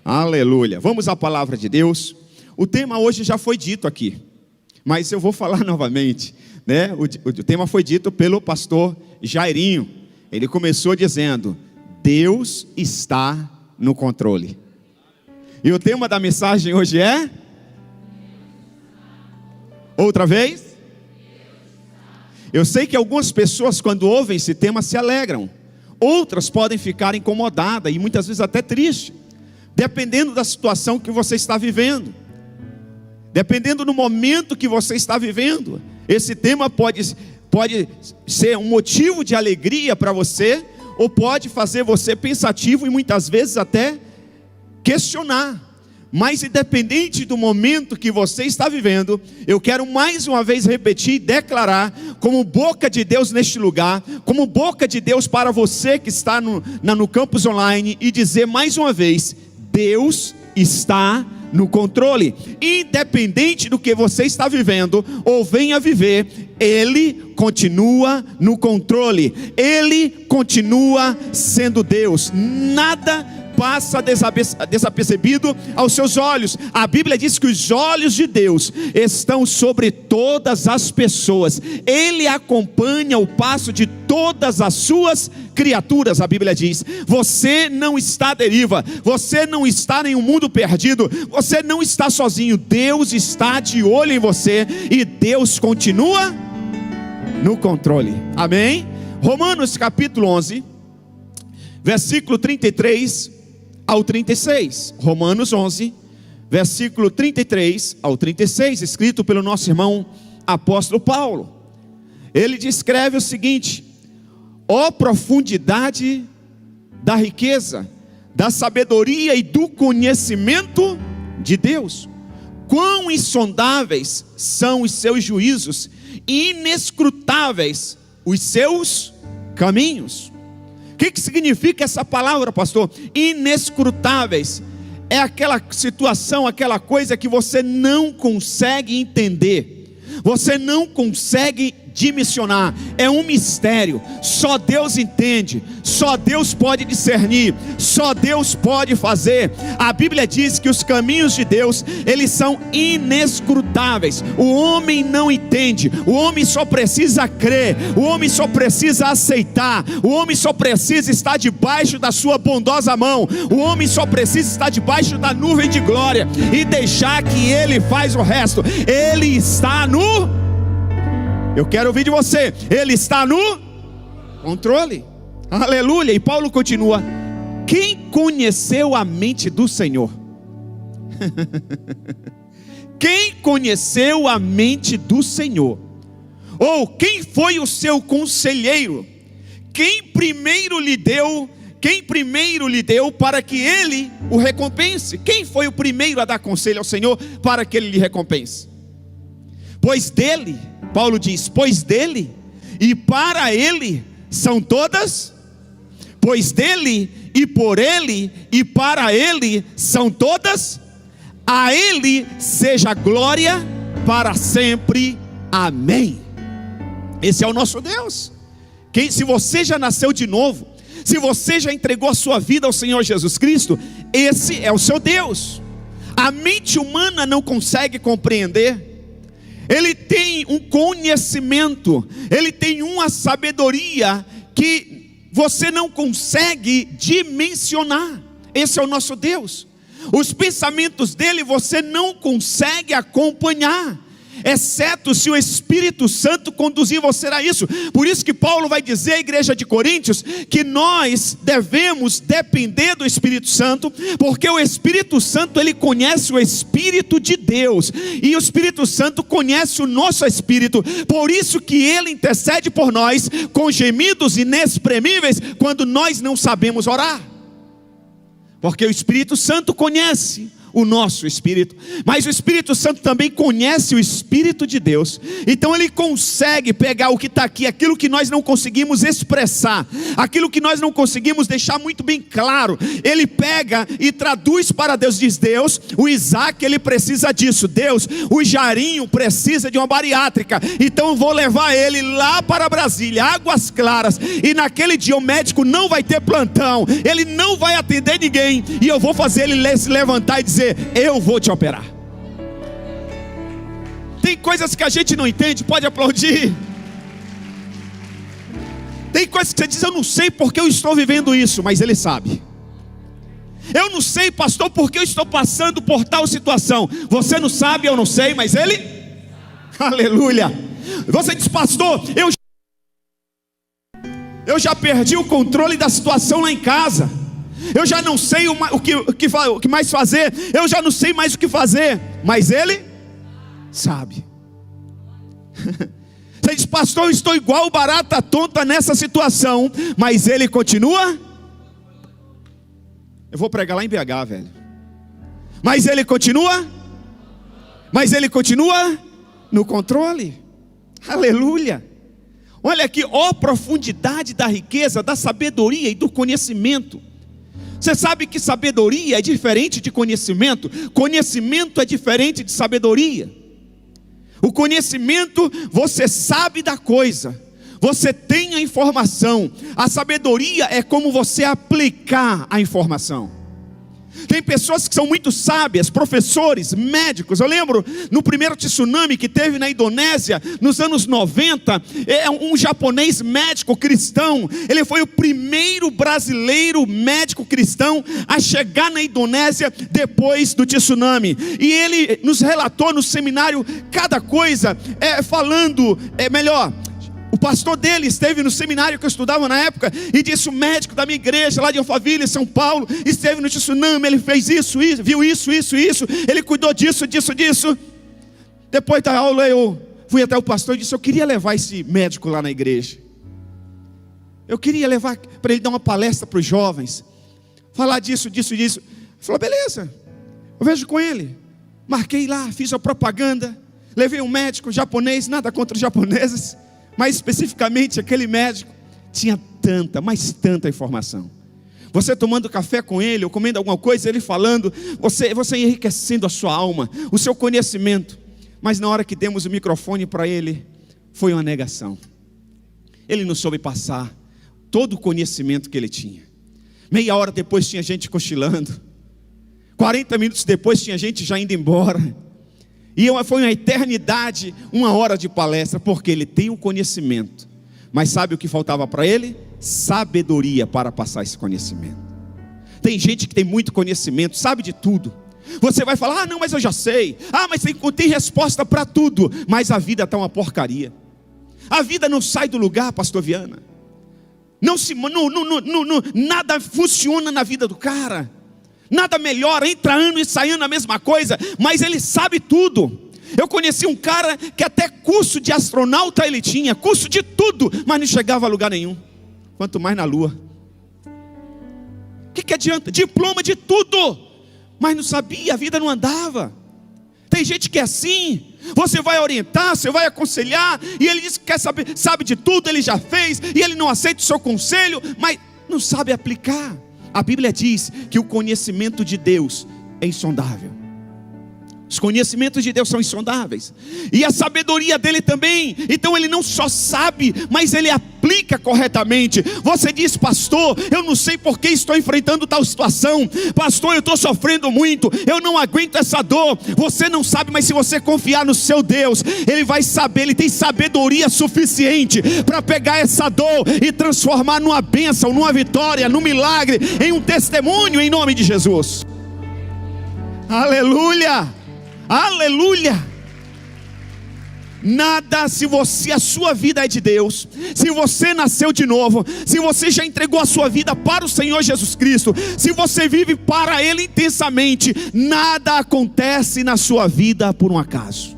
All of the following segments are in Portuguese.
Aleluia. Vamos à palavra de Deus. O tema hoje já foi dito aqui, mas eu vou falar novamente, né? O tema foi dito pelo pastor Jairinho. Ele começou dizendo: Deus está no controle. E o tema da mensagem hoje é? Outra vez? Eu sei que algumas pessoas, quando ouvem esse tema, se alegram. Outras podem ficar incomodadas e muitas vezes até tristes, dependendo da situação que você está vivendo, dependendo do momento que você está vivendo. Esse tema pode ser um motivo de alegria para você, ou pode fazer você pensativo e muitas vezes até questionar. Mas independente do momento que você está vivendo, eu quero mais uma vez repetir e declarar, como boca de Deus neste lugar, como boca de Deus para você que está no campus online, e dizer mais uma vez: Deus está no controle. Independente do que você está vivendo ou venha viver, Ele continua no controle. Ele continua sendo Deus. Nada passa desapercebido aos seus olhos. A Bíblia diz que os olhos de Deus estão sobre todas as pessoas. Ele acompanha o passo de todas as suas criaturas. A Bíblia diz: você não está à deriva, você não está em um mundo perdido, você não está sozinho. Deus está de olho em você e Deus continua no controle. Amém? Romanos capítulo 11, versículo 33 ao 36. Romanos 11, versículo 33 ao 36, escrito pelo nosso irmão apóstolo Paulo. Ele descreve o seguinte: ó profundidade da riqueza, da sabedoria e do conhecimento de Deus, quão insondáveis são os seus juízos, inescrutáveis os seus caminhos. O que significa essa palavra, pastor? Inescrutáveis. É aquela situação, aquela coisa que você não consegue entender, você não consegue dimensionar. É um mistério. Só Deus entende, só Deus pode discernir, só Deus pode fazer. A Bíblia diz que os caminhos de Deus, eles são inescrutáveis. O homem não entende, o homem só precisa crer, o homem só precisa aceitar, o homem só precisa estar debaixo da sua bondosa mão, o homem só precisa estar debaixo da nuvem de glória e deixar que Ele faz o resto. Ele está no... Eu quero ouvir de você. Ele está no controle. Aleluia. E Paulo continua: quem conheceu a mente do Senhor? Quem conheceu a mente do Senhor? Ou quem foi o seu conselheiro? Quem primeiro lhe deu para que Ele o recompense? Quem foi o primeiro a dar conselho ao Senhor para que Ele lhe recompense? Pois dele, Paulo diz, pois dele e para Ele são todas, pois dele e por Ele e para Ele são todas, a Ele seja glória para sempre, amém. Esse é o nosso Deus. Se você já nasceu de novo, se você já entregou a sua vida ao Senhor Jesus Cristo, esse é o seu Deus. A mente humana não consegue compreender. Ele tem um conhecimento, Ele tem uma sabedoria que você não consegue dimensionar. Esse é o nosso Deus. Os pensamentos dele você não consegue acompanhar, exceto se o Espírito Santo conduzir você a isso. Por isso que Paulo vai dizer à igreja de Coríntios que nós devemos depender do Espírito Santo, porque o Espírito Santo, ele conhece o Espírito de Deus, e o Espírito Santo conhece o nosso espírito. Por isso que ele intercede por nós com gemidos inexprimíveis quando nós não sabemos orar, porque o Espírito Santo conhece o nosso espírito, mas o Espírito Santo também conhece o Espírito de Deus. Então ele consegue pegar o que está aqui, aquilo que nós não conseguimos expressar, aquilo que nós não conseguimos deixar muito bem claro, ele pega e traduz para Deus. Diz: Deus, o Isaac ele precisa disso, Deus, o Jarinho precisa de uma bariátrica, então eu vou levar ele lá para Brasília, Águas Claras, e naquele dia o médico não vai ter plantão, ele não vai atender ninguém, e eu vou fazer ele se levantar e dizer: eu vou te operar. Tem coisas que a gente não entende, pode aplaudir. Tem coisas que você diz: eu não sei porque eu estou vivendo isso, mas ele sabe. Eu não sei, pastor, porque eu estou passando por tal situação. Você não sabe, eu não sei, mas ele... Aleluia. Você diz: pastor, eu já perdi o controle da situação lá em casa, eu já não sei o que mais fazer, eu já não sei mais o que fazer, mas ele sabe. Você diz: pastor, eu estou igual barata tonta nessa situação, mas ele continua. Eu vou pregar lá em BH, velho. Mas ele continua no controle. Aleluia. Olha aqui, ó profundidade da riqueza, da sabedoria e do conhecimento. Você sabe que sabedoria é diferente de conhecimento? Conhecimento é diferente de sabedoria. O conhecimento, você sabe da coisa, você tem a informação. A sabedoria é como você aplicar a informação. Tem pessoas que são muito sábias, professores, médicos. Eu lembro no primeiro tsunami que teve na Indonésia, nos anos 90, um japonês médico cristão, ele foi o primeiro brasileiro médico cristão a chegar na Indonésia depois do tsunami. E ele nos relatou no seminário cada coisa, o pastor dele esteve no seminário que eu estudava na época e disse: o médico da minha igreja lá de Alphaville, São Paulo, esteve no tsunami, ele fez isso, viu isso, ele cuidou disso. Depois da aula eu fui até o pastor e disse: eu queria levar esse médico lá na igreja, eu queria levar para ele dar uma palestra para os jovens, falar disso. Ele falou: beleza, eu vejo com ele. Marquei lá, fiz a propaganda, levei um médico japonês, nada contra os japoneses, mas especificamente aquele médico tinha tanta informação. Você tomando café com ele, ou comendo alguma coisa, ele falando, você enriquecendo a sua alma, o seu conhecimento. Mas na hora que demos o microfone para ele, foi uma negação. Ele não soube passar todo o conhecimento que ele tinha. Meia hora depois tinha gente cochilando, 40 minutos depois tinha gente já indo embora. E foi uma eternidade, uma hora de palestra, porque ele tem o conhecimento. Mas sabe o que faltava para ele? Sabedoria para passar esse conhecimento. Tem gente que tem muito conhecimento, sabe de tudo. Você vai falar: ah não, mas eu já sei. Ah, mas tem resposta para tudo. Mas a vida está uma porcaria. A vida não sai do lugar, pastor Viana. Nada funciona na vida do cara. Nada melhora, entra ano e sai ano a mesma coisa, mas ele sabe tudo. Eu conheci um cara que até curso de astronauta ele tinha, curso de tudo, mas não chegava a lugar nenhum, quanto mais na lua. O que adianta? Diploma de tudo, mas não sabia, a vida não andava. Tem gente que é assim, você vai orientar, você vai aconselhar, e ele diz que quer saber, sabe de tudo, ele já fez, e ele não aceita o seu conselho, mas não sabe aplicar. A Bíblia diz que o conhecimento de Deus é insondável. Os conhecimentos de Deus são insondáveis. E a sabedoria dele também. Então ele não só sabe, mas ele aplica corretamente. Você diz: pastor, eu não sei por que estou enfrentando tal situação. Pastor, eu estou sofrendo muito, eu não aguento essa dor. Você não sabe, mas se você confiar no seu Deus, Ele vai saber, Ele tem sabedoria suficiente para pegar essa dor e transformar numa bênção, numa vitória, num milagre, em um testemunho, em nome de Jesus. Aleluia! Aleluia! Nada, se a sua vida é de Deus, se você nasceu de novo, se você já entregou a sua vida para o Senhor Jesus Cristo, se você vive para Ele intensamente, nada acontece na sua vida por um acaso.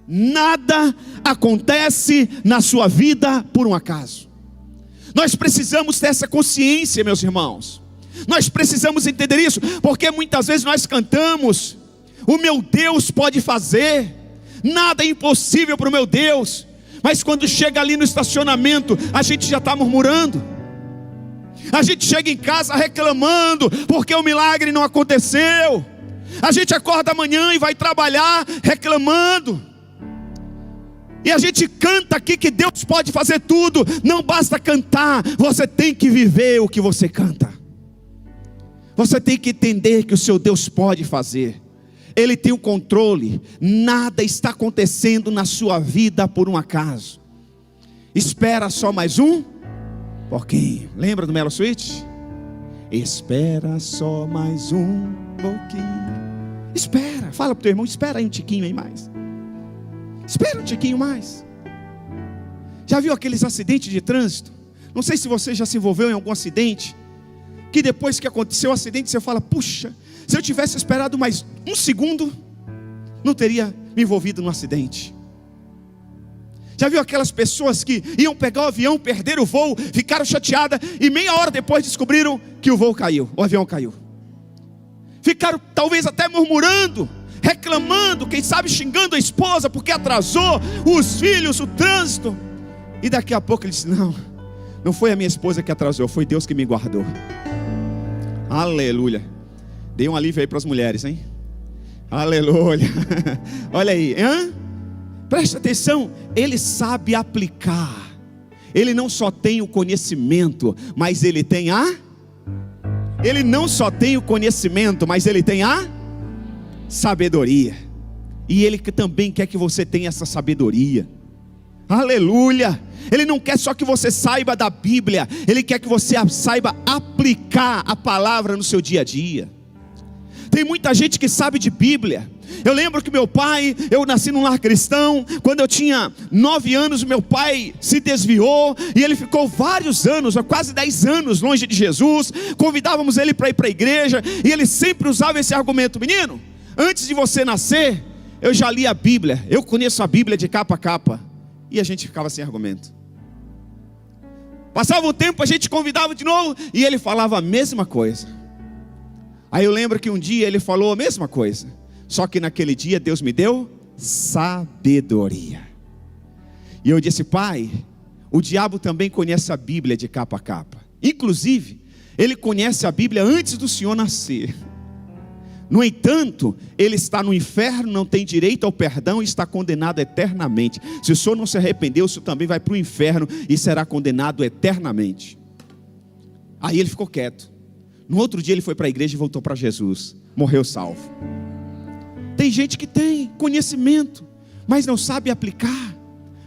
Nada acontece na sua vida por um acaso. Nós precisamos ter essa consciência, meus irmãos. Nós precisamos entender isso, porque muitas vezes nós cantamos: o meu Deus pode fazer, nada é impossível para o meu Deus. Mas quando chega ali no estacionamento, a gente já está murmurando. A gente chega em casa reclamando porque o milagre não aconteceu. A gente acorda amanhã e vai trabalhar reclamando. E a gente canta aqui que Deus pode fazer tudo. Não basta cantar, você tem que viver o que você canta. Você tem que entender que o seu Deus pode fazer. Ele tem o controle. Nada está acontecendo na sua vida por um acaso. Espera só mais um pouquinho. Lembra do Melo Switch? Espera só mais um pouquinho. Espera, fala para o teu irmão, espera aí um tiquinho aí mais. Espera um tiquinho mais. Já viu aqueles acidentes de trânsito? Não sei se você já se envolveu em algum acidente, que depois que aconteceu o acidente você fala: puxa, se eu tivesse esperado mais um segundo, não teria me envolvido no acidente. Já viu aquelas pessoas que iam pegar o avião, perderam o voo, ficaram chateadas e meia hora depois descobriram que o voo caiu, o avião caiu. Ficaram talvez até murmurando, reclamando, quem sabe xingando a esposa porque atrasou, os filhos, o trânsito. E daqui a pouco ele disse: não foi a minha esposa que atrasou, foi Deus que me guardou. Aleluia. Dei um alívio aí para as mulheres, hein? Aleluia. Olha aí, hein? Presta atenção, ele sabe aplicar. Ele não só tem o conhecimento, mas ele tem Ele não só tem o conhecimento, mas ele tem a sabedoria. E ele também quer que você tenha essa sabedoria. Aleluia. Ele não quer só que você saiba da Bíblia, ele quer que você saiba aplicar a palavra no seu dia a dia. Tem muita gente que sabe de Bíblia. Eu lembro que meu pai, eu nasci num lar cristão. Quando eu tinha 9 anos, meu pai se desviou e ele ficou vários anos, quase 10 anos longe de Jesus. Convidávamos ele para ir para a igreja e ele sempre usava esse argumento: menino, antes de você nascer, eu já li a Bíblia, eu conheço a Bíblia de capa a capa. E a gente ficava sem argumento. Passava o tempo, a gente convidava de novo e ele falava a mesma coisa. Aí eu lembro que um dia ele falou a mesma coisa, só que naquele dia Deus me deu sabedoria. E eu disse: pai, o diabo também conhece a Bíblia de capa a capa. Inclusive, ele conhece a Bíblia antes do senhor nascer. No entanto, ele está no inferno, não tem direito ao perdão e está condenado eternamente. Se o senhor não se arrependeu, o senhor também vai para o inferno e será condenado eternamente. Aí ele ficou quieto. No outro dia ele foi para a igreja e voltou para Jesus. Morreu salvo. Tem gente que tem conhecimento, mas não sabe aplicar.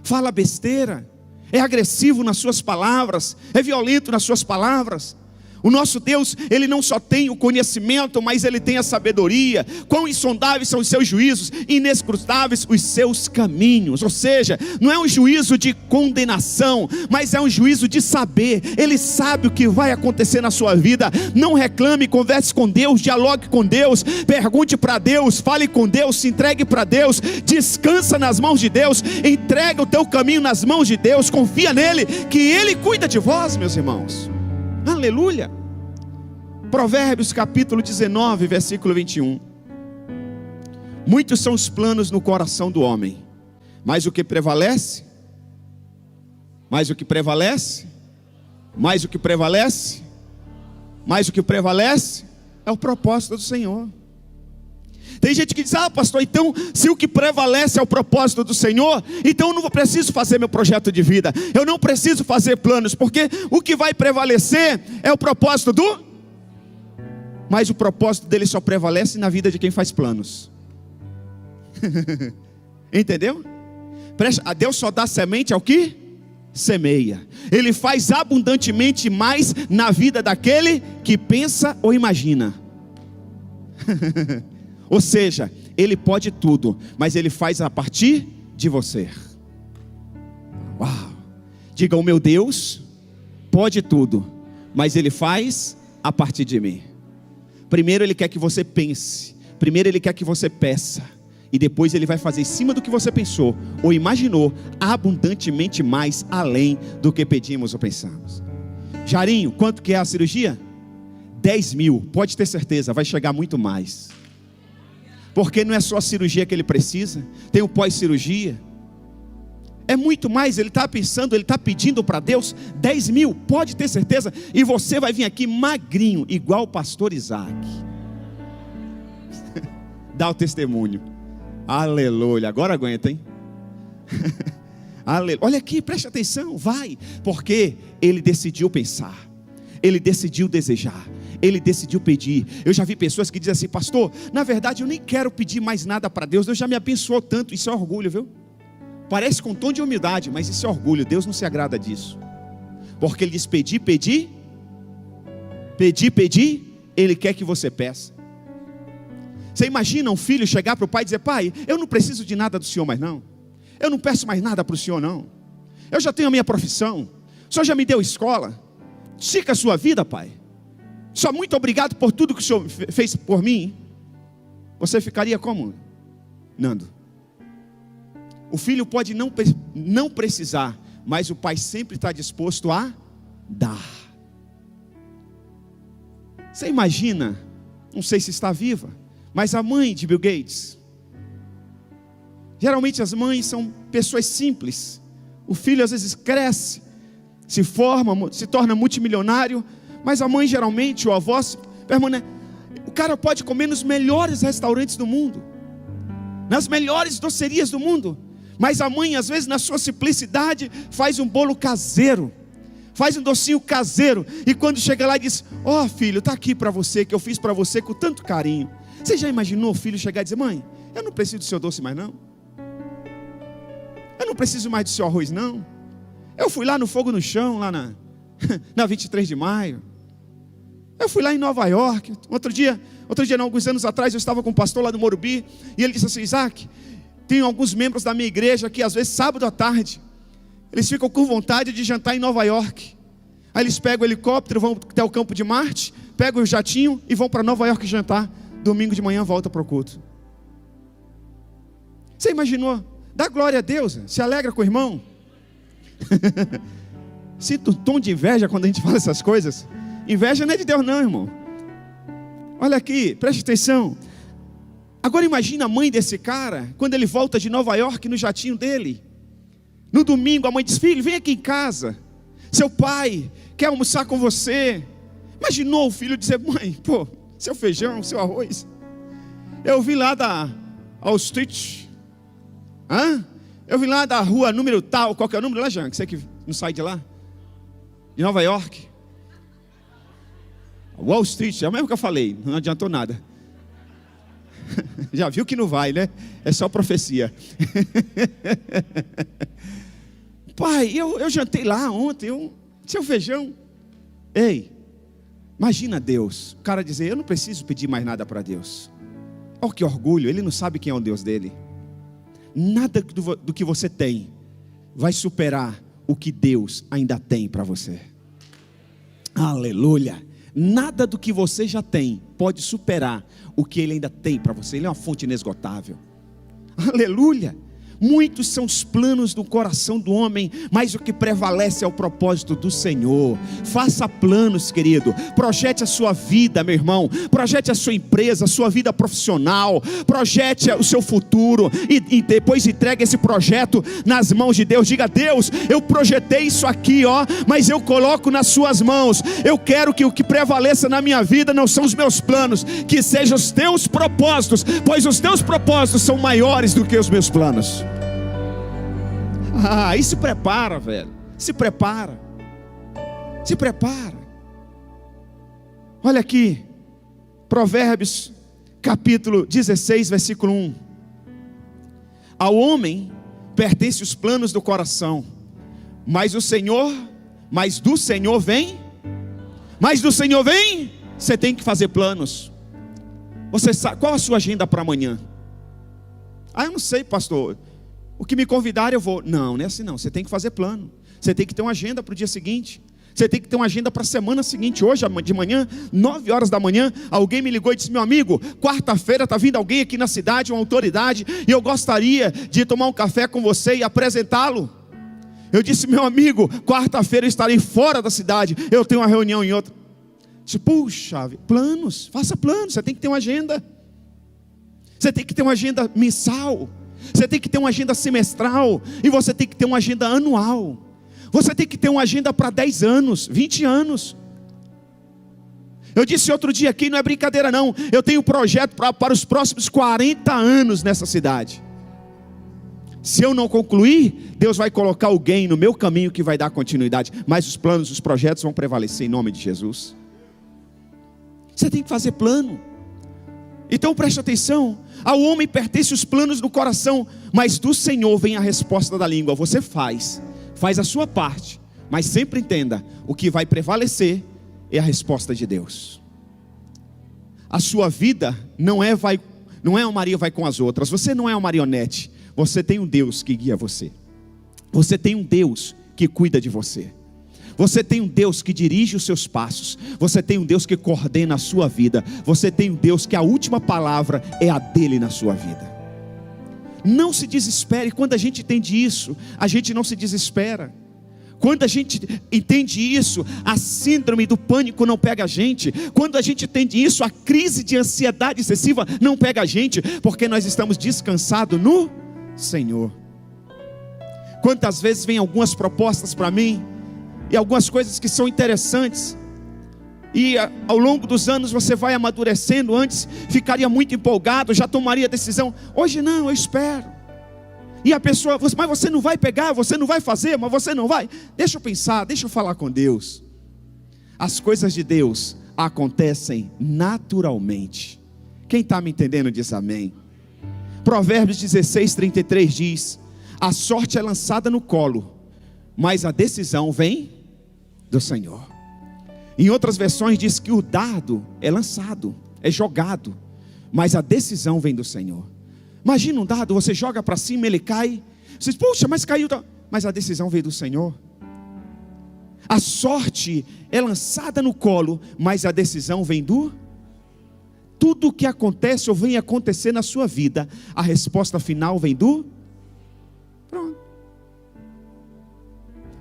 Fala besteira, é agressivo nas suas palavras, é violento nas suas palavras. O nosso Deus, Ele não só tem o conhecimento, mas Ele tem a sabedoria. Quão insondáveis são os seus juízos, inescrutáveis os seus caminhos. Ou seja, não é um juízo de condenação, mas é um juízo de saber. Ele sabe o que vai acontecer na sua vida. Não reclame, converse com Deus, dialogue com Deus, pergunte para Deus, fale com Deus, se entregue para Deus, descansa nas mãos de Deus, entrega o teu caminho nas mãos de Deus, confia nele, que Ele cuida de vós, meus irmãos. Aleluia. Provérbios capítulo 19, versículo 21. Muitos são os planos no coração do homem, mas o que prevalece, mais o que prevalece é o propósito do Senhor. Tem gente que diz: ah, pastor, então se o que prevalece é o propósito do Senhor, então eu não preciso fazer meu projeto de vida, eu não preciso fazer planos, porque o que vai prevalecer é o propósito mas o propósito dele só prevalece na vida de quem faz planos. Entendeu? A Deus só dá semente ao que semeia. Ele faz abundantemente mais na vida daquele que pensa ou imagina. Ou seja, Ele pode tudo, mas Ele faz a partir de você. Uau! Diga: o meu Deus pode tudo, mas Ele faz a partir de mim. Primeiro Ele quer que você pense, primeiro Ele quer que você peça, e depois Ele vai fazer em cima do que você pensou ou imaginou, abundantemente mais além do que pedimos ou pensamos. Jarinho, quanto que é a cirurgia? 10 mil, pode ter certeza, vai chegar muito mais. Porque não é só a cirurgia que ele precisa, tem o pós-cirurgia. É muito mais, ele está pensando, ele está pedindo para Deus 10 mil, pode ter certeza. E você vai vir aqui magrinho, igual o pastor Isaac. Dá o testemunho. Aleluia, agora aguenta, hein? Aleluia. Olha aqui, preste atenção, vai. Porque ele decidiu pensar, ele decidiu desejar, ele decidiu pedir. Eu já vi pessoas que dizem assim: pastor, na verdade eu nem quero pedir mais nada para Deus, Deus já me abençoou tanto. Isso é orgulho, viu? Parece com um tom de humildade, mas isso é orgulho. Deus não se agrada disso. Porque ele diz: pedir, pedir, pedir, pedir. Ele quer que você peça. Você imagina um filho chegar para o pai e dizer: pai, eu não preciso de nada do senhor mais não, eu não peço mais nada para o senhor não, eu já tenho a minha profissão, o senhor já me deu escola, siga a sua vida, pai, só muito obrigado por tudo que o senhor fez por mim. Você ficaria como, Nando? O filho pode não precisar, mas o pai sempre está disposto a dar. Você imagina, não sei se está viva, mas a mãe de Bill Gates. Geralmente as mães são pessoas simples. O filho às vezes cresce, se forma, se torna multimilionário, mas a mãe geralmente, ou a avó, permanece. O cara pode comer nos melhores restaurantes do mundo, nas melhores docerias do mundo, mas a mãe às vezes na sua simplicidade faz um bolo caseiro, faz um docinho caseiro, e quando chega lá e diz: ó filho, está aqui para você, que eu fiz para você com tanto carinho. Você já imaginou o filho chegar e dizer: mãe, eu não preciso do seu doce mais não, eu não preciso mais do seu arroz não, eu fui lá no Fogo no Chão, lá na 23 de maio, eu fui lá em Nova York, outro dia não, alguns anos atrás eu estava com um pastor lá do Morumbi, e ele disse assim: Isaac, tem alguns membros da minha igreja que às vezes sábado à tarde, eles ficam com vontade de jantar em Nova York. Aí eles pegam o helicóptero, vão até o campo de Marte, pegam o jatinho e vão para Nova York jantar. Domingo de manhã volta para o culto. Você imaginou? Dá glória a Deus, se alegra com o irmão. Sinto um tom de inveja quando a gente fala essas coisas. Inveja não é de Deus não, irmão. Olha aqui, preste atenção. Agora imagina a mãe desse cara, quando ele volta de Nova York no jatinho dele. No domingo a mãe diz: filho, vem aqui em casa, seu pai quer almoçar com você. Imaginou o filho dizer: mãe, pô, seu feijão, seu arroz, eu vim lá da Wall Street, eu vim lá da rua número tal, qual que é o número lá, Jean? Que você que não sai de lá, de Nova York, Wall Street, é o mesmo que eu falei, não adiantou nada. Já viu que não vai, né? É só profecia. Pai, eu jantei lá ontem, seu feijão. Ei, imagina Deus, o cara dizer: eu não preciso pedir mais nada para Deus. Olha que orgulho, ele não sabe quem é o Deus dele. Nada do que você tem vai superar o que Deus ainda tem para você. Aleluia. Nada do que você já tem pode superar o que Ele ainda tem para você. Ele é uma fonte inesgotável. Aleluia. Muitos são os planos do coração do homem, mas o que prevalece é o propósito do Senhor. Faça planos, querido. Projete a sua vida, meu irmão. Projete a sua empresa, a sua vida profissional. Projete o seu futuro e depois entregue esse projeto nas mãos de Deus. Diga: Deus, eu projetei isso aqui, mas eu coloco nas suas mãos. Eu quero que o que prevaleça na minha vida não são os meus planos, que sejam os teus propósitos, pois os teus propósitos são maiores do que os meus planos. E se prepara, velho. Se prepara. Se prepara. Olha aqui, Provérbios capítulo 16, versículo 1. Ao homem pertence os planos do coração, mas do Senhor vem. Você tem que fazer planos. Você sabe qual a sua agenda para amanhã? Eu não sei, pastor. O que me convidar eu vou. Não é assim não. Você tem que fazer plano. Você tem que ter uma agenda para o dia seguinte. Você tem que ter uma agenda para a semana seguinte. Hoje de manhã, 9 horas da manhã, alguém me ligou e disse: meu amigo, quarta-feira está vindo alguém aqui na cidade, uma autoridade, e eu gostaria de tomar um café com você e apresentá-lo. Eu disse: meu amigo, quarta-feira eu estarei fora da cidade, eu tenho uma reunião em outra. Puxa, planos, faça planos. Você tem que ter uma agenda. Você tem que ter uma agenda mensal. Você tem que ter uma agenda semestral. E você tem que ter uma agenda anual. Você tem que ter uma agenda para 10 anos, 20 anos. Eu disse outro dia aqui, não é brincadeira não. Eu tenho um projeto para os próximos 40 anos nessa cidade. Se eu não concluir, Deus vai colocar alguém no meu caminho que vai dar continuidade. Mas os planos, os projetos vão prevalecer em nome de Jesus. Você tem que fazer plano. Então preste atenção. Ao homem pertence os planos do coração, mas do Senhor vem a resposta da língua. Você faz a sua parte, mas sempre entenda, o que vai prevalecer é a resposta de Deus. A sua vida não é uma Maria vai com as outras. Você não é uma marionete. Você tem um Deus que guia você. Você tem um Deus que cuida de você. Você tem um Deus que dirige os seus passos. Você tem um Deus que coordena a sua vida. Você tem um Deus que a última palavra é a dele na sua vida. Não se desespere. Quando a gente entende isso, a gente não se desespera. Quando a gente entende isso, a síndrome do pânico não pega a gente. Quando a gente entende isso, a crise de ansiedade excessiva não pega a gente, porque nós estamos descansados no Senhor. Quantas vezes vem algumas propostas para mim, e algumas coisas que são interessantes, e ao longo dos anos você vai amadurecendo. Antes ficaria muito empolgado, já tomaria decisão. Hoje não, eu espero. E a pessoa, mas você não vai pegar, você não vai fazer, mas você não vai. Deixa eu pensar, deixa eu falar com Deus. As coisas de Deus acontecem naturalmente. Quem está me entendendo diz amém. Provérbios 16:33 diz: a sorte é lançada no colo, mas a decisão vem do Senhor. Em outras versões diz que o dardo é lançado, é jogado, mas a decisão vem do Senhor. Imagina um dardo, você joga para cima, ele cai. Você diz, puxa, mas caiu. Mas a decisão veio do Senhor. A sorte é lançada no colo, mas a decisão vem do... Tudo o que acontece ou vem acontecer na sua vida, a resposta final vem do... Pronto.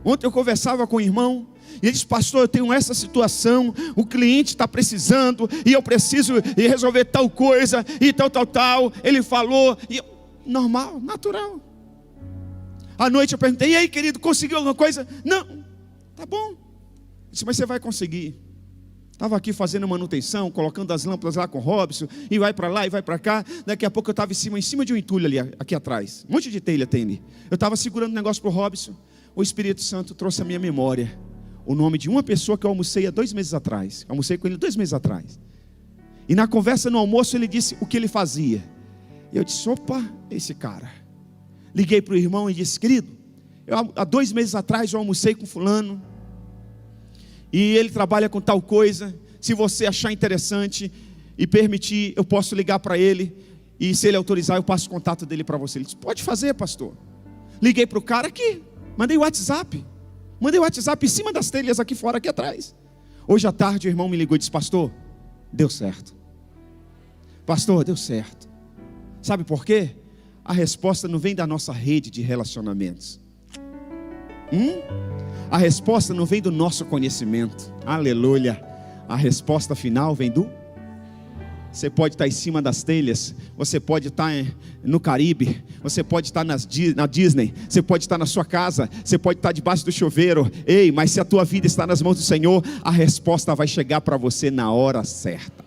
Ontem eu conversava com o irmão, e ele disse, pastor, eu tenho essa situação, o cliente está precisando, e eu preciso resolver tal coisa, e tal, ele falou, e normal, natural. À noite eu perguntei, e aí querido, conseguiu alguma coisa? Não, tá bom. Eu disse, mas você vai conseguir. Estava aqui fazendo manutenção, colocando as lâmpadas lá com o Robson, e vai para lá e vai para cá. Daqui a pouco eu estava em cima de um entulho ali, aqui atrás, um monte de telha tem ali. Eu estava segurando um negócio para o Robson, o Espírito Santo trouxe à minha memória o nome de uma pessoa que eu almocei há 2 meses atrás. Almocei com ele 2 meses atrás. E na conversa no almoço ele disse o que ele fazia. E eu disse, opa, esse cara. Liguei para o irmão e disse, querido, há 2 meses atrás eu almocei com fulano, e ele trabalha com tal coisa. Se você achar interessante e permitir, eu posso ligar para ele, e se ele autorizar eu passo o contato dele para você. Ele disse, pode fazer, pastor. Liguei para o cara aqui, mandei o WhatsApp em cima das telhas aqui fora, aqui atrás. Hoje à tarde o irmão me ligou e disse, pastor, deu certo. Pastor, deu certo. Sabe por quê? A resposta não vem da nossa rede de relacionamentos. A resposta não vem do nosso conhecimento. Aleluia. A resposta final vem do... Você pode estar em cima das telhas, você pode estar no Caribe, você pode estar na Disney, você pode estar na sua casa, você pode estar debaixo do chuveiro. Ei, mas se a tua vida está nas mãos do Senhor, a resposta vai chegar para você na hora certa.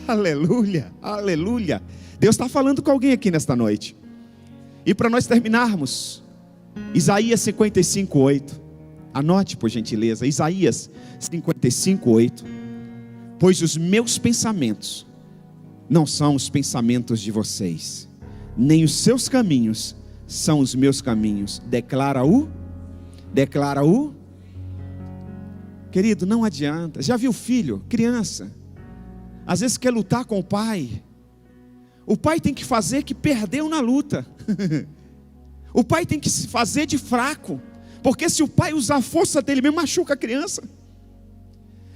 Aleluia, aleluia. Deus está falando com alguém aqui nesta noite. E para nós terminarmos, Isaías 55:8. Anote por gentileza, Isaías 55:8. Pois os meus pensamentos não são os pensamentos de vocês, nem os seus caminhos são os meus caminhos, declara o. Querido, não adianta. Já viu filho, criança, às vezes quer lutar com o pai tem que fazer que perdeu na luta. O pai tem que se fazer de fraco, porque se o pai usar a força dele mesmo, machuca a criança.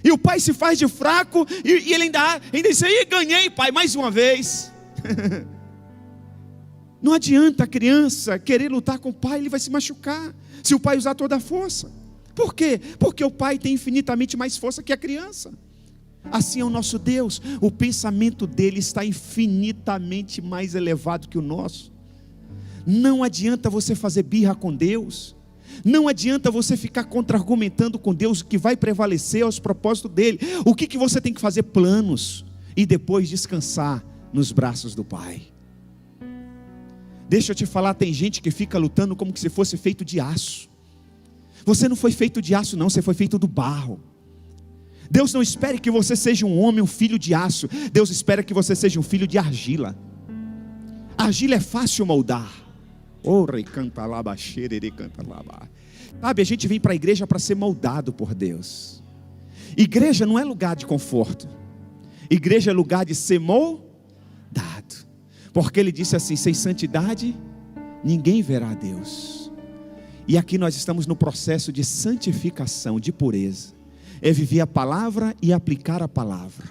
E o pai se faz de fraco, e ele ainda diz, ganhei pai, mais uma vez. Não adianta a criança querer lutar com o pai, ele vai se machucar, se o pai usar toda a força. Por quê? Porque o pai tem infinitamente mais força que a criança. Assim é o nosso Deus, o pensamento dele está infinitamente mais elevado que o nosso. Não adianta você fazer birra com Deus, não adianta você ficar contra-argumentando com Deus, o que vai prevalecer aos propósitos dele. O que você tem que fazer? Planos, e depois descansar nos braços do Pai. Deixa eu te falar, tem gente que fica lutando como se fosse feito de aço. Você não foi feito de aço não, você foi feito do barro. Deus não espera que você seja um homem, um filho de aço. Deus espera que você seja um filho de argila. Argila é fácil moldar. Sabe, a gente vem para a igreja para ser moldado por Deus. Igreja não é lugar de conforto. Igreja é lugar de ser moldado. Porque ele disse assim: sem santidade ninguém verá a Deus. E aqui nós estamos no processo de santificação, de pureza. É viver a palavra e aplicar a palavra.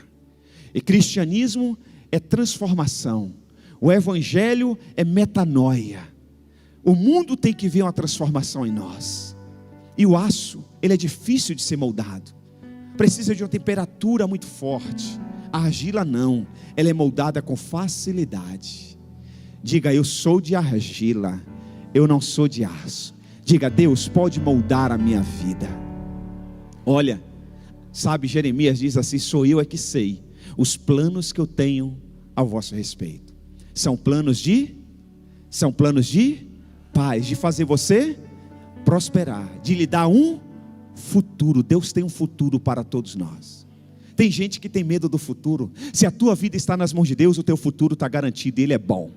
E cristianismo é transformação. O evangelho é metanoia. O mundo tem que ver uma transformação em nós. E o aço, ele é difícil de ser moldado. Precisa de uma temperatura muito forte. A argila não, ela é moldada com facilidade. Diga: eu sou de argila, eu não sou de aço. Diga: Deus pode moldar a minha vida. Olha, sabe, Jeremias diz assim: sou eu é que sei os planos que eu tenho ao vosso respeito. São planos de paz, de fazer você prosperar, de lhe dar um futuro. Deus tem um futuro para todos nós. Tem gente que tem medo do futuro. Se a tua vida está nas mãos de Deus, o teu futuro está garantido, Ele é bom.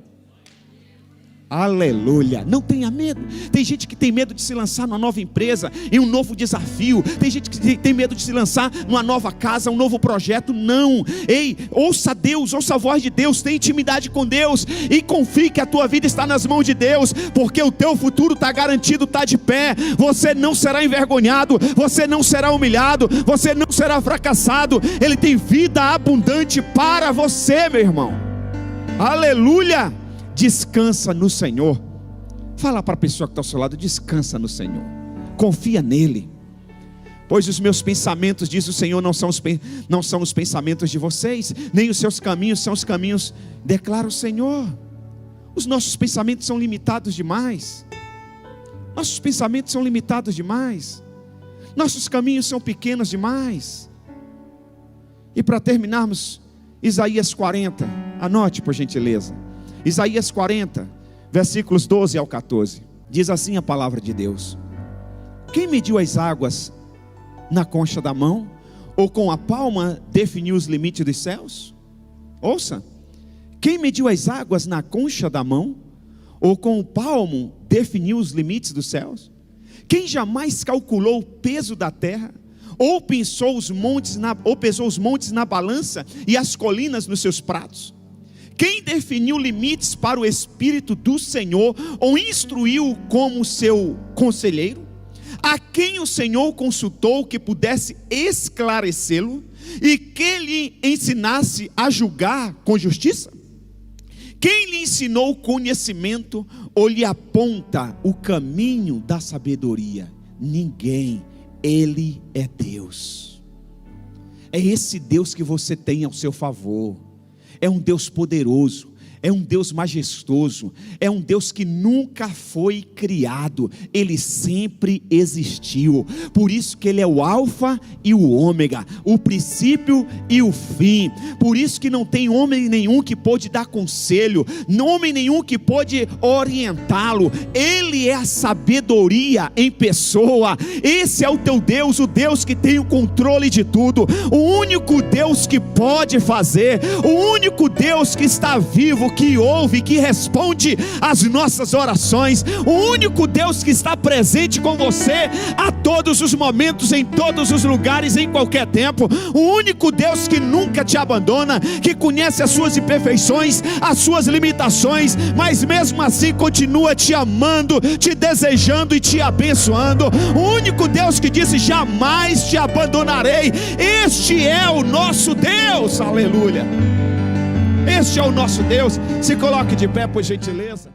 Aleluia, não tenha medo. Tem gente que tem medo de se lançar numa nova empresa, em um novo desafio. Tem gente que tem medo de se lançar numa nova casa, um novo projeto. Não, ei, ouça Deus, ouça a voz de Deus, tenha intimidade com Deus e confie que a tua vida está nas mãos de Deus, porque o teu futuro está garantido, está de pé. Você não será envergonhado, você não será humilhado, você não será fracassado. Ele tem vida abundante para você, meu irmão. Aleluia. Descansa no Senhor. Fala para a pessoa que está ao seu lado: descansa no Senhor, confia nele. Pois os meus pensamentos, diz o Senhor, não são os pensamentos de vocês, nem os seus caminhos são os caminhos, declara o Senhor. Os nossos pensamentos são limitados demais. Nossos pensamentos são limitados demais. Nossos caminhos são pequenos demais. E para terminarmos, Isaías 40, anote por gentileza. Isaías 40, versículos 12 ao 14. Diz assim a palavra de Deus: quem mediu as águas na concha da mão, ou com a palma definiu os limites dos céus? Ouça: quem mediu as águas na concha da mão, ou com o palmo definiu os limites dos céus? Quem jamais calculou o peso da terra, ou pesou os montes na balança e as colinas nos seus pratos? Quem definiu limites para o Espírito do Senhor, ou instruiu como seu conselheiro? A quem o Senhor consultou que pudesse esclarecê-lo, e que lhe ensinasse a julgar com justiça? Quem lhe ensinou conhecimento, ou lhe aponta o caminho da sabedoria? Ninguém. Ele é Deus. É esse Deus que você tem ao seu favor. É um Deus poderoso, é um Deus majestoso, é um Deus que nunca foi criado, Ele sempre existiu. Por isso que Ele é o alfa e o ômega, o princípio e o fim. Por isso que não tem homem nenhum que pôde dar conselho, homem nenhum que pôde orientá-lo. Ele é a sabedoria em pessoa. Esse é o teu Deus, o Deus que tem o controle de tudo, o único Deus que pode fazer, o único Deus que está vivo, que ouve, que responde às nossas orações, o único Deus que está presente com você a todos os momentos, em todos os lugares, em qualquer tempo, o único Deus que nunca te abandona, que conhece as suas imperfeições, as suas limitações, mas mesmo assim continua te amando, te desejando e te abençoando. O único Deus que disse: jamais te abandonarei. Este é o nosso Deus, aleluia. Este é o nosso Deus. Se coloque de pé, por gentileza.